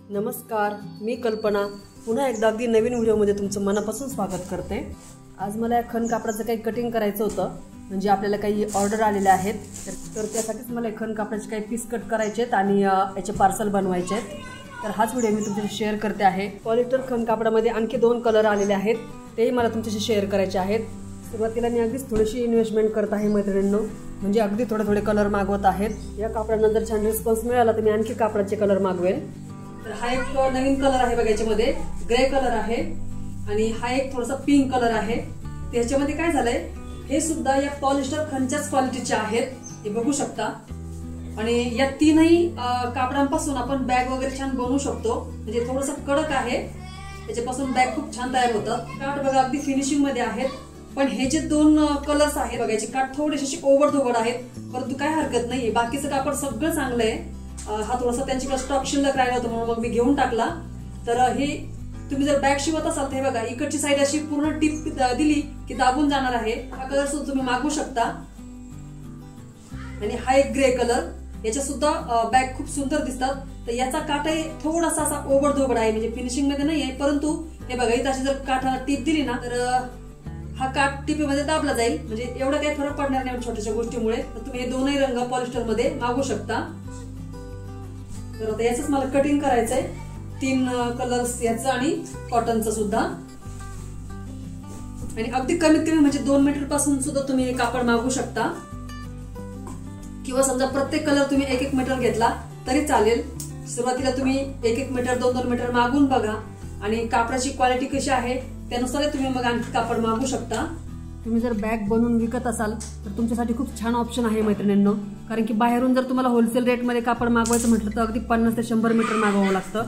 नमस्कार, मी कल्पना पुन्हा एकदा अगदी नवीन व्हिडिओमध्ये तुमचं मनापासून स्वागत करते। आज मला या खण कापडाचं काही कटिंग करायचं होतं, म्हणजे आपल्याला काही ऑर्डर आलेले आहेत, तर त्यासाठीच मला खण कापडाचे काही पीस कट करायचे आहेत आणि याचे पार्सल बनवायचे आहेत। तर हाच व्हिडिओ मी तुमच्याशी शेअर करते आहे। पॉलिस्टर खण कापडामध्ये आणखी 2 कलर आलेले आहेत, तेही मला तुमच्याशी शेअर करायचे आहेत। सुरुवातीला मी अगदीच थोडीशी इन्व्हेस्टमेंट करत आहे मैत्रिणींनो, म्हणजे अगदी थोडे थोडे कलर मागवत आहेत। या कापडांना जर छान रिस्पॉन्स मिळाला तर मी आणखी कापडाचे कलर मागवेन। तर हा एक नवीन कलर आहे बघा, याच्यामध्ये ग्रे कलर आहे आणि हा एक थोडासा पिंक कलर आहे। त्याच्यामध्ये काय झालंय, हे सुद्धा या पॉलिस्टर खणच्याच क्वालिटीचे आहेत, हे बघू शकता। आणि या तीनही कापडांपासून आपण बॅग वगैरे छान बनवू शकतो, म्हणजे थोडंसं कडक आहे, त्याच्यापासून बॅग खूप छान तयार होतात। काठ बघा अगदी फिनिशिंग मध्ये आहेत, पण हे जे 2 कलर्स आहेत बघा, याचे काठ थोडेसे ओबडधोबड आहेत, परंतु काय हरकत नाही, बाकीचं कापड सगळं चांगलं आहे। हा थोडासा त्यांच्याकडे स्टॉक शिल्लक राहिला होता म्हणून मग मी घेऊन टाकला। तर हे तुम्ही जर बॅग शिवत असाल तर हे बघा, इकडची साईड अशी पूर्ण टिप दिली की दाबून जाणार आहे। हा कलर सुद्धा तुम्ही मागवू शकता। आणि हा एक ग्रे कलर, याच्या सुद्धा बॅग खूप सुंदर दिसतात। तर याचा काठही थोडासा असा ओबडधोबड आहे, म्हणजे फिनिशिंग मध्ये नाही आहे, परंतु हे बघा इथं अशी जर काठाला टीप दिली ना तर हा काठ टिपीमध्ये दाबला जाईल, म्हणजे एवढा काही फरक पडणार नाही छोट्याशा गोष्टीमुळे। तर तुम्ही हे दोनही रंग पॉलिस्टर मध्ये मागवू शकता। तर आता याच मला कटिंग करायचंय, 3 कलर्स याचं आणि कॉटनचं सुद्धा। आणि अगदी कमीत कमी म्हणजे 2 मीटर पासून सुद्धा तुम्ही हे कापड मागवू शकता, किंवा समजा प्रत्येक कलर तुम्ही 1-1 मीटर घेतला तरी चालेल। सुरुवातीला तुम्ही 1-1 मीटर 2-2 मीटर मागून बघा, आणि कापडाची क्वालिटी कशी आहे त्यानुसार तुम्ही मग आणखी कापड मागवू शकता। तुम्ही जर बॅग बनवून विकत असाल तर तुमच्यासाठी खूप छान ऑप्शन आहे मैत्रिणींनो, कारण की बाहेरून जर तुम्हाला होलसेल रेटमध्ये कापड मागवायचं म्हटलं तर अगदी 50 ते 100 मीटर मागवावं लागतं,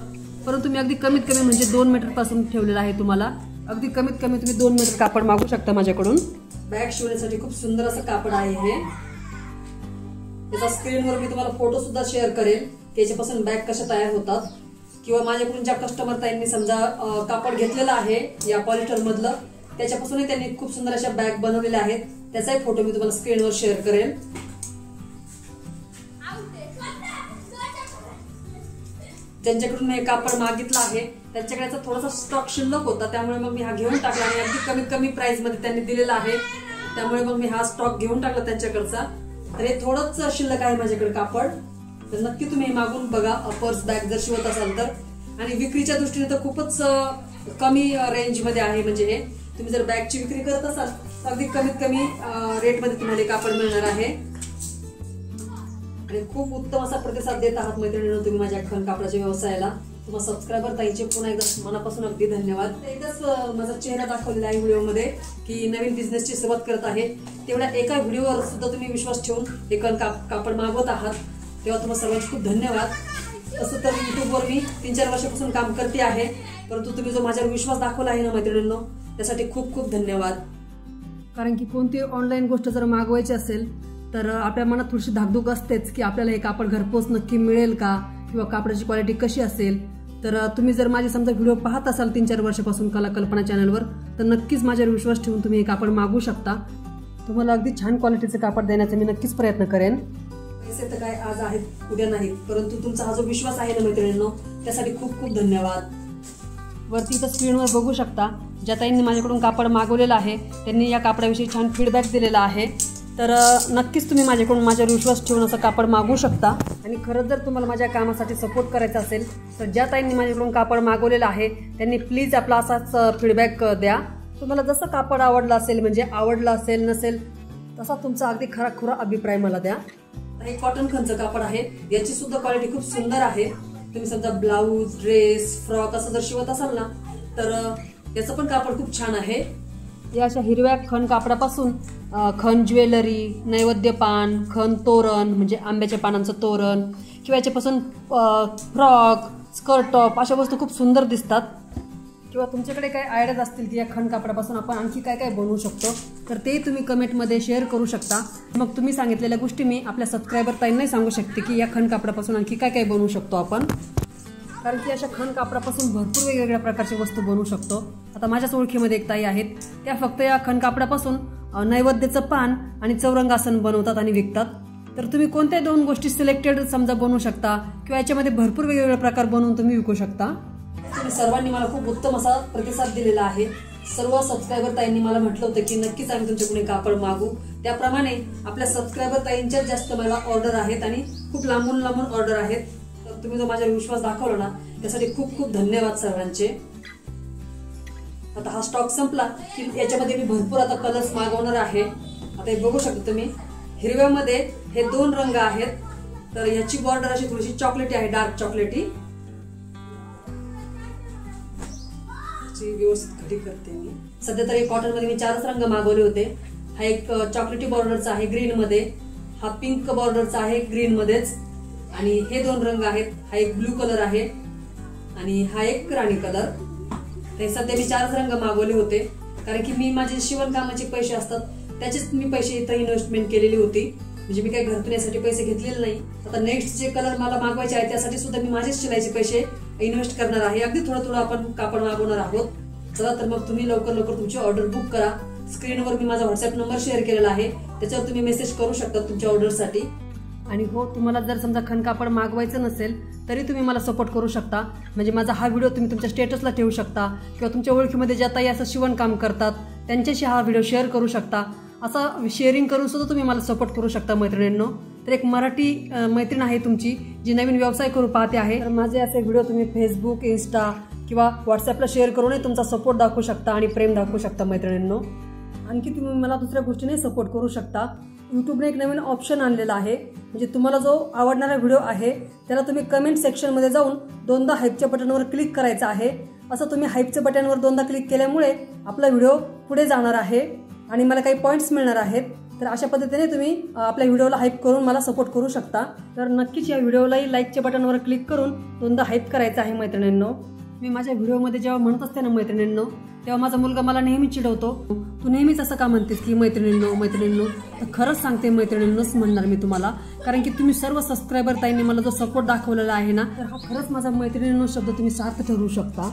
परंतु मी अगदी कमीत कमी म्हणजे 2 मीटर पासून ठेवलेलं आहे तुम्हाला। अगदी कमीत कमी तुम्ही 2 मीटर कापड मागवू शकता माझ्याकडून। बॅग शिवण्यासाठी खूप सुंदर असं कापड आहे हे। याचा स्क्रीनवर मी तुम्हाला फोटो सुद्धा शेअर करेल की याच्यापासून बॅग कशा तयार होतात, किंवा माझ्याकडून ज्या कस्टमर ताईंनी समजा कापड घेतलेलं आहे या पॉलिस्टर मधलं, त्याच्यापासूनही त्यांनी खूप सुंदर अशा बॅग बनवलेल्या आहेत, त्याचाही फोटो मी तुम्हाला स्क्रीनवर शेअर करेल। ज्यांच्याकडून मी कापड मागितलं आहे त्यांच्याकडे थोडासा स्टॉक शिल्लक होता, त्यामुळे मग मी हा घेऊन टाकला, आणि अगदी कमीत कमी प्राइस मध्ये त्यांनी दिलेला आहे, त्यामुळे मग मी हा स्टॉक घेऊन टाकला त्यांच्याकडचा। तर हे थोडंच शिल्लक आहे माझ्याकडे कापड, तर नक्की तुम्ही मागून बघा पर्स बॅग जर शिवत असाल तर। आणि विक्रीच्या दृष्टीने तर खूपच कमी रेंज मध्ये आहे, म्हणजे हे तुम्ही जर बॅगची विक्री करत असाल तर अगदी कमीत कमी रेट मध्ये तुम्हाला कापड मिळणार आहे। आणि खूप उत्तम असा प्रतिसाद देत आहात मैत्रिणींनो तुम्ही माझ्या खण कापडाच्या व्यवसायाला। तुम्हाला सबस्क्रायबर ताईंचे पुन्हा एकदा मनापासून अगदी धन्यवाद। एकदाच माझा चेहरा दाखवलेला आहे व्हिडिओमध्ये की नवीन बिझनेसची सुरुवात करत आहे, तेवढ्या एका व्हिडिओवर सुद्धा तुम्ही विश्वास ठेवून हे खण कापड मागवत आहात, तेव्हा तुम्हाला सर्वांचे खूप धन्यवाद। तसं तर युट्यूबवर मी 3-4 वर्षापासून काम करते आहे, परंतु तुम्ही जो माझ्यावर विश्वास दाखवला आहे ना मैत्रिणींनो, त्यासाठी खूप खूप धन्यवाद। कारण की कोणती ऑनलाईन गोष्ट जर मागवायची असेल तर आपल्या मनात थोडीशी धाकधूक असतेच की आपल्याला हे कापड घरपोच नक्की मिळेल का, किंवा कापडाची क्वालिटी कशी असेल। तर तुम्ही जर माझे समजा व्हिडिओ पाहत असाल 3-4 वर्षापासून कल्पना चॅनलवर, तर नक्कीच माझ्यावर विश्वास ठेवून तुम्ही हे कापड मागवू शकता। तुम्हाला अगदी छान क्वालिटीचं कापड देण्याचा मी नक्कीच प्रयत्न करेन। पैसे तर काय आज आहेत उद्या नाहीत, परंतु तुमचा हा जो विश्वास आहे ना मैत्रिणींनो, त्यासाठी खूप खूप धन्यवाद। वरती तर स्क्रीनवर बघू शकता, ज्या ताईंनी माझ्याकडून कापड मागवलेलं आहे त्यांनी या कापडाविषयी छान फीडबॅक दिलेला आहे। तर नक्कीच तुम्ही माझ्याकडून माझ्यावर विश्वास ठेवून असं कापड मागवू शकता। आणि खरंच जर तुम्हाला माझ्या कामासाठी सपोर्ट करायचा असेल तर ज्या ताईंनी माझ्याकडून कापड मागवलेलं आहे त्यांनी प्लीज आपला असाच फीडबॅक द्या। तुम्हाला जसं कापड आवडलं असेल, म्हणजे आवडलं असेल नसेल तसा तुमचा अगदी खराखुरा अभिप्राय मला द्या। हे कॉटन खणचं कापड आहे, याची सुद्धा क्वालिटी खूप सुंदर आहे। तुम्ही समजा ब्लाऊज, ड्रेस, फ्रॉक असं जर शिवत असाल ना तर याचं पण कापड खूप छान आहे। या अशा हिरव्या खण कापडापासून खण ज्वेलरी, नैवेद्य पान, खण तोरण म्हणजे आंब्याच्या पानांचं तोरण, किंवा याच्यापासून फ्रॉक, स्कर्ट टॉप अशा वस्तू खूप सुंदर दिसतात। किंवा तुमच्याकडे काही आयडियाज असतील की या खण कापडापासून आपण आणखी काय काय बनवू शकतो तर ते तुम्ही कमेंटमध्ये शेअर करू शकता। मग तुम्ही सांगितलेल्या गोष्टी मी आपल्या सबस्क्रायबर ताईंनाही सांगू शकते की या खण कापडापासून आणखी काय काय बनवू शकतो आपण, कारण की अशा खण कापडापासून भरपूर वेगवेगळ्या प्रकारची वस्तू बनवू शकतो। आता माझ्याच ओळखीमध्ये एक ताई आहेत, त्या फक्त या खण कापडापासून नैवेद्याचं पान आणि चौरंगासन बनवतात आणि विकतात। तर तुम्ही कोणत्या 2 गोष्टी सिलेक्टेड समजा बनवू शकता किंवा याच्यामध्ये भरपूर वेगवेगळे प्रकार बनवून तुम्ही विकू शकता। तुम्ही सर्वांनी मला खूप उत्तम असा प्रतिसाद दिलेला आहे। सर्व सबस्क्रायबर ताईंनी मला म्हटलं होतं की नक्कीच आम्ही तुमच्याकडून कापड मागू, त्याप्रमाणे आपल्या सबस्क्रायबर ताईंच्या जास्त मला ऑर्डर आहेत आणि खूप लांबून ऑर्डर आहेत। तर तुम्ही जो माझ्यावर विश्वास दाखवला ना त्यासाठी खूप खूप धन्यवाद सर्वांचे। आता हा स्टॉक संपला की याच्यामध्ये मी भरपूर आता कलर्स मागवणार आहे। आता हे बघू शकता तुम्ही, हिरव्यामध्ये हे 2 रंग आहेत, तर याची बॉर्डर अशी थोडीशी चॉकलेटी आहे, डार्क चॉकलेटी। व्यवस्थित घडी करते मी। सध्या तरी कॉटन मध्ये मी 4च रंग मागवले होते। हा एक चॉकलेटी बॉर्डरचा आहे ग्रीन मध्ये, हा पिंक बॉर्डरचा आहे ग्रीन मध्येच, आणि हे 2 रंग आहेत। हा एक ब्लू कलर आहे आणि हा एक राणी कलर। हे सध्या मी 4च रंग मागवले होते, कारण की मी माझे शिवणकामाचे पैसे असतात त्याचेच मी पैसे इथं इन्व्हेस्टमेंट केलेली होती, म्हणजे मी काही घरातून यासाठी पैसे घेतलेले नाही। आता नेक्स्ट जे कलर मला मागवायचे आहे त्यासाठी सुद्धा मी माझेच शिलाईचे पैसे इन्व्हेस्ट करणार आहे। अगदी थोडं आपण कापड मागवणार आहोत। चला तर मग तुम्ही लवकर तुमची ऑर्डर बुक करा। स्क्रीनवर मी माझा व्हॉट्सअप नंबर शेअर केलेला आहे, त्याच्यावर तुम्ही मेसेज करू शकता तुमच्या ऑर्डरसाठी। आणि हो, तुम्हाला जर समजा खणकापड मागवायचं नसेल तरी तुम्ही मला सपोर्ट करू शकता, म्हणजे माझा हा व्हिडिओ तुम्ही तुमच्या स्टेटसला ठेवू शकता किंवा तुमच्या ओळखीमध्ये ज्या ताई असं शिवणकाम करतात त्यांच्याशी हा व्हिडिओ शेअर करू शकता। असं शेअरिंग करून सुद्धा तुम्ही मला सपोर्ट करू शकता मैत्रिणींनो। तर एक मराठी मैत्रीण आहे तुमची जी नवीन व्यवसाय करू पाहते आहे, तर माझे असे व्हिडिओ तुम्ही फेसबुक, इंस्टा किंवा व्हॉट्सअपला शेअर करूनही तुमचा सपोर्ट दाखवू शकता आणि प्रेम दाखवू शकता मैत्रिणींनो। आणखी तुम्ही मला दुसऱ्या गोष्टीने सपोर्ट करू शकता। यूट्यूबने एक नवीन ऑप्शन आणलेला आहे, म्हणजे तुम्हाला जो आवडणारा व्हिडिओ आहे त्याला तुम्ही कमेंट सेक्शनमध्ये जाऊन 2दा हाईपच्या बटनवर क्लिक करायचं आहे। असं तुम्ही हाईपच्या बटनवर 2दा क्लिक केल्यामुळे आपला व्हिडिओ पुढे जाणार आहे आणि मला काही पॉइंट्स मिळणार आहेत। तर अशा पद्धतीने तुम्ही आपल्या व्हिडिओला हाईप करून मला सपोर्ट करू शकता। तर नक्कीच या व्हिडिओलाही लाईकच्या बटनवर क्लिक करून 2दा हाईप करायचं आहे मैत्रिणींनो। मी माझ्या व्हिडिओमध्ये जेव्हा म्हणत असते ना मैत्रिणींनो, तेव्हा माझा मुलगा मला नेहमी चिडवतो, तू नेहमीच असं का म्हणतेस की मैत्रिणींनो। तर खरंच सांगते मैत्रिणींनोच म्हणणार मी तुम्हाला, कारण की तुम्ही सर्व सबस्क्रायबर ताईंनी मला जो सपोर्ट दाखवलेला आहे ना, तर हा खरंच माझा मैत्रिणींनो शब्द तुम्ही सार्थ ठरवू शकता।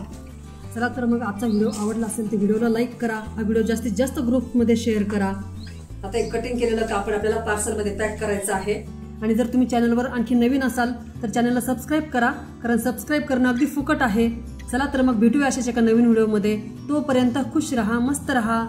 चला तर मग आजचा व्हिडिओ आवडला असेल तर व्हिडिओला लाईक करा, हा व्हिडिओ जास्तीत जास्त ग्रुपमध्ये शेअर करा। आता एक कटिंग केलेलं कापड आपल्याला पार्सलमध्ये पॅक करायचं आहे। आणि जर तुम्ही चॅनलवर आणखी नवीन असाल तर चॅनलला सबस्क्राईब करा, कारण सबस्क्राईब करणं अगदी फुकट आहे। चला तर मग भेटूया अशाच एका नवीन व्हिडिओमध्ये। तोपर्यंत खुश रहा, मस्त रहा।